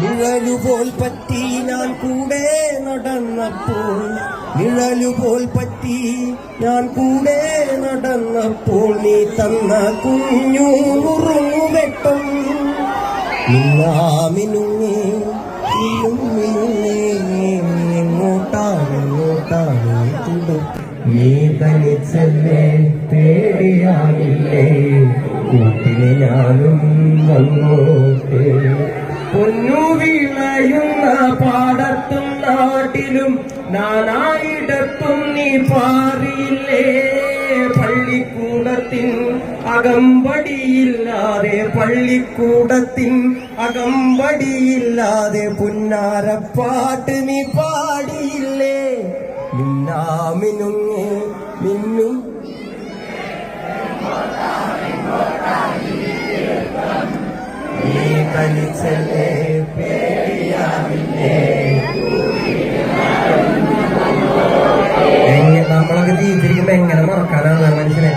നിഴലുപോൽ പറ്റി ഞാൻ കൂടെ നടന്നപ്പോൾ, നിഴലുപോൽ പറ്റി ഞാൻ കൂടെ നടന്നപ്പോൾ, നീ തന്ന കുഞ്ഞു മുറുങ്ങുവെട്ടം മിന്നാമിനുങ്ങേ എങ്ങോട്ടാണ് തുടരും. നീ തനിച്ചല്ലേ പേടിയാകില്ലേ, കൂട്ടിന് ഞാനും വന്നോട്ടെ. പൊന്നു വിളയുന്ന പാടത്തും നാട്ടിലും നാനായിടത്തും നീ പാറിയില്ലേ. പള്ളിക്കൂടത്തിൻ അകമ്പടിയില്ലാതെ, പള്ളിക്കൂടത്തിൻ അകമ്പടിയില്ലാതെ പുന്നാരപ്പാട്ട് നീ പാടിയില്ലേ. മിന്നാമിനുങ്ങേ മിന്നും നീ തനിച്ചല്ലേ പേടിയാവില്ലേ. നമ്മളൊക്കെ ജീവിച്ചിരിക്കുമ്പോ എങ്ങനെ മറക്കാനാണ് മനുഷ്യനെ.